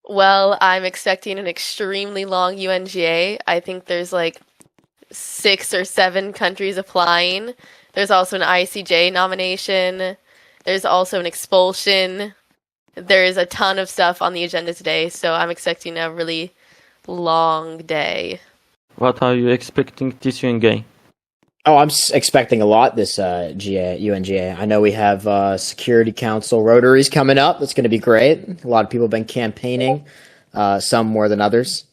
Well, I'm expecting an extremely long UNGA. I think there's like 6 or 7 countries applying. There's also an ICJ nomination. There's also an expulsion. There's a ton of stuff on the agenda today, so I'm expecting a really long day. What are you expecting this UNGA? Oh, I'm expecting a lot this UNGA. I know we have Security Council Rotaries coming up. That's going to be great. A lot of people have been campaigning, some more than others.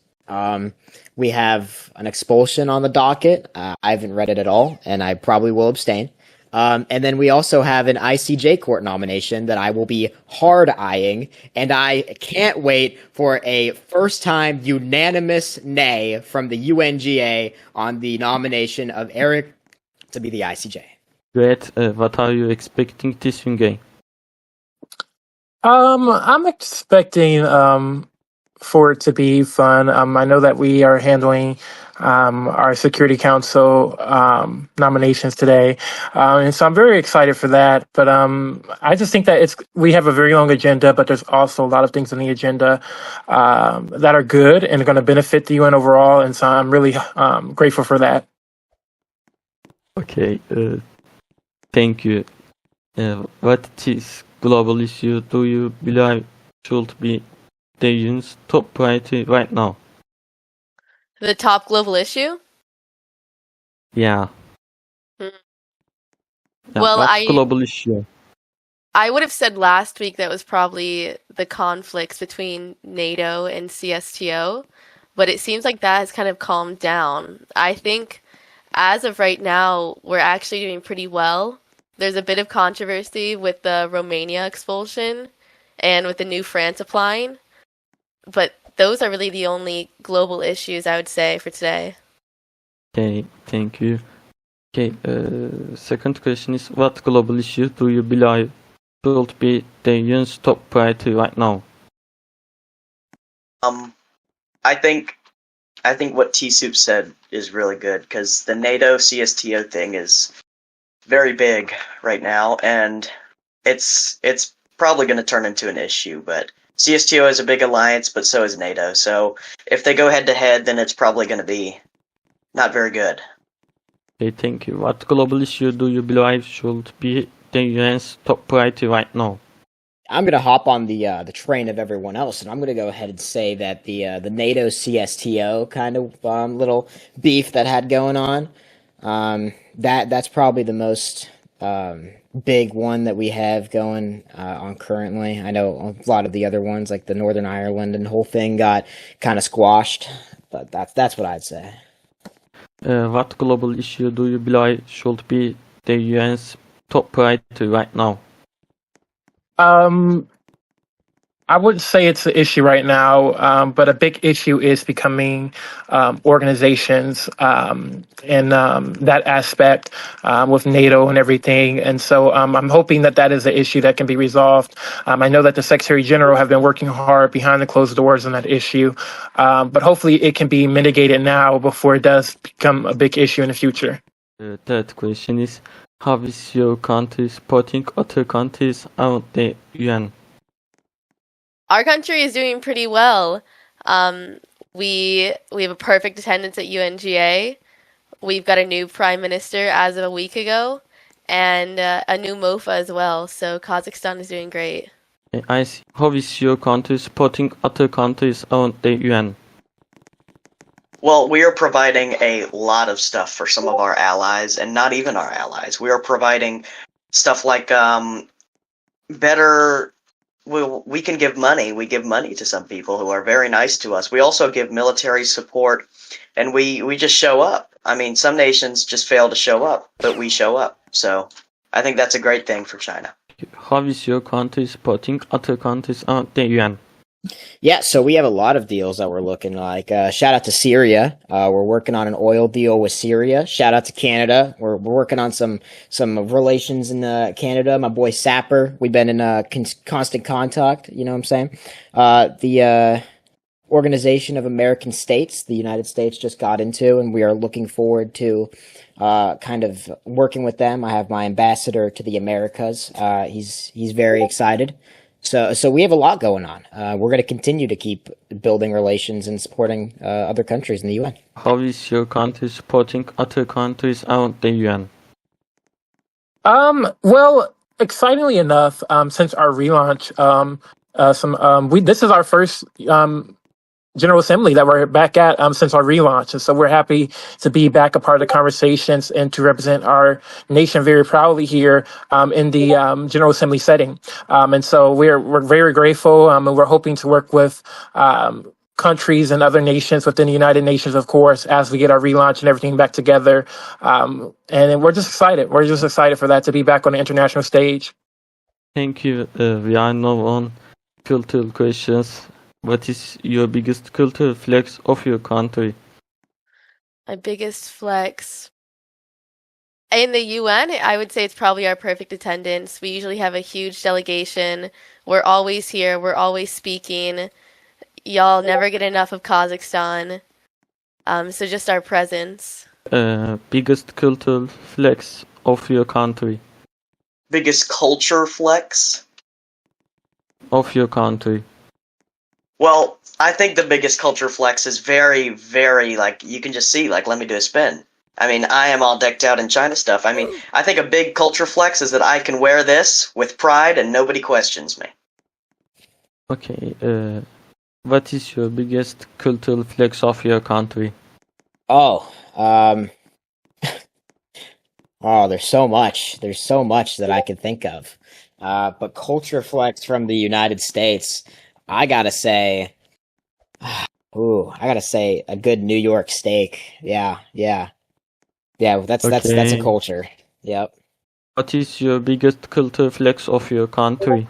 We have an expulsion on the docket. I haven't read it at all, and I probably will abstain. And then we also have an ICJ court nomination that I will be hard eyeing, and I can't wait for a first time unanimous nay from the UNGA on the nomination of Eric to be the ICJ. Great. What are you expecting this UNGA? I'm expecting for it to be fun. I know that we are handling our Security Council nominations today, and so I'm very excited for that. But I just think that we have a very long agenda, but there's also a lot of things on the agenda that are good and are going to benefit the UN overall, and so I'm really grateful for that. Okay. Thank you. What is global issue do you believe should be the UN's top priority right now? The top global issue? Yeah. Hmm. Yeah, Well, what's global issue? I would have said last week that was probably the conflicts between NATO and CSTO, but it seems like that has kind of calmed down. I think as of right now, we're actually doing pretty well. There's a bit of controversy with the Romania expulsion and with the new France applying, but those are really the only global issues I would say for today. Okay, thank you. Okay, second question is what global issue do you believe should be the UN's top priority right now? I think what T Soup said is really good because the NATO CSTO thing is very big right now, and it's probably going to turn into an issue. But CSTO is a big alliance, but so is NATO. So if they go head to head, then it's probably going to be not very good. Okay, thank you. What global issue do you believe should be the UN's top priority right now? I'm going to hop on the train of everyone else, and I'm going to go ahead and say that the NATO CSTO kind of little beef that had going on, that's probably the most big one that we have going on currently. I know a lot of the other ones, like the Northern Ireland and the whole thing, got kind of squashed, but that's what I'd say. What global issue do you believe should be the UN's top priority right now? I wouldn't say it's an issue right now, but a big issue is becoming organizations in that aspect with NATO and everything. And so I'm hoping that is an issue that can be resolved. I know that the Secretary General have been working hard behind the closed doors on that issue, but hopefully it can be mitigated now before it does become a big issue in the future. The third question is, how is your country supporting other countries around the UN? Our country is doing pretty well. We have a perfect attendance at UNGA. We've got a new prime minister as of a week ago, and a new MOFA as well. So Kazakhstan is doing great. I see. How is your country supporting other countries around the UN? Well, we are providing a lot of stuff for some of our allies, and not even our allies. We are providing stuff like better. We can give money. We give money to some people who are very nice to us. We also give military support, and we just show up. I mean, some nations just fail to show up, but we show up. So I think that's a great thing for China. How is your country supporting other countries around the UN? Yeah, so we have a lot of deals that we're looking like. Shout out to Syria. We're working on an oil deal with Syria. Shout out to Canada. We're working on some relations in Canada. My boy Sapper. We've been in constant contact. You know what I'm saying? The Organization of American States, the United States just got into, and we are looking forward to kind of working with them. I have my ambassador to the Americas. He's very excited. So we have a lot going on. We're going to continue to keep building relations and supporting other countries in the UN. How is your country supporting other countries around the UN? Well, excitingly enough, since our relaunch, this is our first General Assembly that we're back at since our relaunch, and so we're happy to be back a part of the conversations and to represent our nation very proudly here in the General Assembly setting. And so we're very grateful, and we're hoping to work with countries and other nations within the United Nations, of course, as we get our relaunch and everything back together. And we're just excited. We're just excited for that to be back on the international stage. Thank you. We are now on cultural questions. What is your biggest cultural flex of your country? My biggest flex. In the UN, I would say it's probably our perfect attendance. We usually have a huge delegation. We're always here. We're always speaking. Y'all never get enough of Kazakhstan. So just our presence. Biggest cultural flex of your country? Biggest culture flex? Of your country. Well, I think the biggest culture flex is very, very, like, you can just see, like, let me do a spin. I mean, I am all decked out in China stuff. I mean, I think a big culture flex is that I can wear this with pride and nobody questions me. Okay. What is your biggest cultural flex of your country? Oh, oh, there's so much. There's so much that I can think of. But culture flex from the United States, I gotta say, I gotta say a good New York steak. Yeah. That's a Okay. culture. Yep. What is your biggest cultural flex of your country?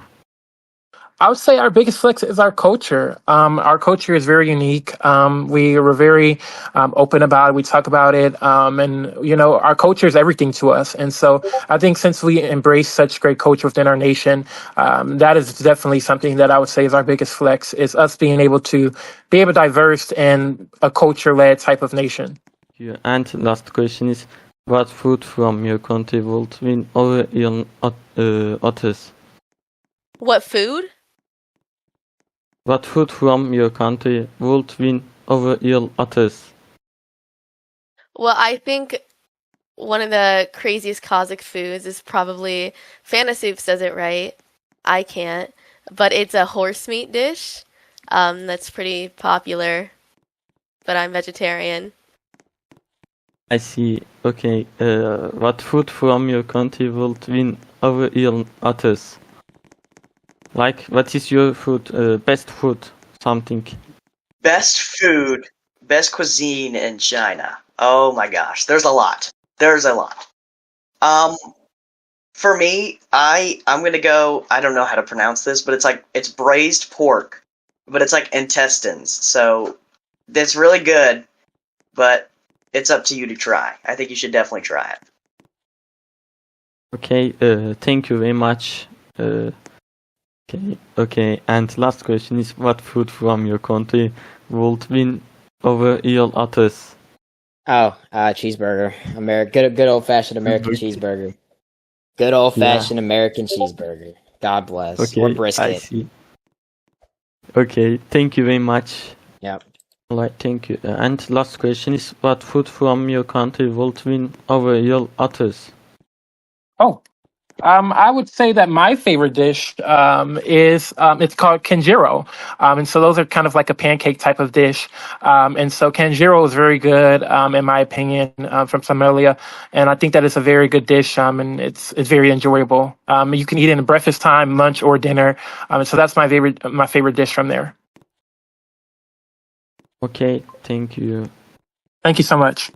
I would say our biggest flex is our culture. Our culture is very unique. We were very open about it. We talk about it. And, you know, our culture is everything to us. And so I think since we embrace such great culture within our nation, that is definitely something that I would say is our biggest flex, is us being able to be a diverse and a culture-led type of nation. Yeah. And last question is, what food from your country would win over your others? What food? What food from your country would win over your others? Well, I think one of the craziest Kazakh foods is probably Fantasoup says it right. I can't, but it's a horse meat dish. That's pretty popular, but I'm vegetarian. I see. Okay. What food from your country would win over your others? Like, what is your food? Best food? Something. Best food, best cuisine in China. Oh my gosh, there's a lot. There's a lot. For me, I'm gonna go. I don't know how to pronounce this, but it's braised pork, but it's like intestines. So it's really good, but it's up to you to try. I think you should definitely try it. Okay. Thank you very much. Okay. And last question is, what food from your country would win over your others? Oh, cheeseburger. Good old fashioned American cheeseburger. Good old fashioned American cheeseburger. God bless. Okay, Or I brisket. see. Okay, thank you very much. Yep. All right, thank you. And last question is, what food from your country would win over your others? Oh, I would say that my favorite dish is it's called Kenjiro, and so those are kind of like a pancake type of dish, and so Kenjiro is very good in my opinion from Somalia, and I think that it's a very good dish, and it's very enjoyable. You can eat it in breakfast time, lunch, or dinner, and so that's my favorite dish from there. Okay, thank you. Thank you so much.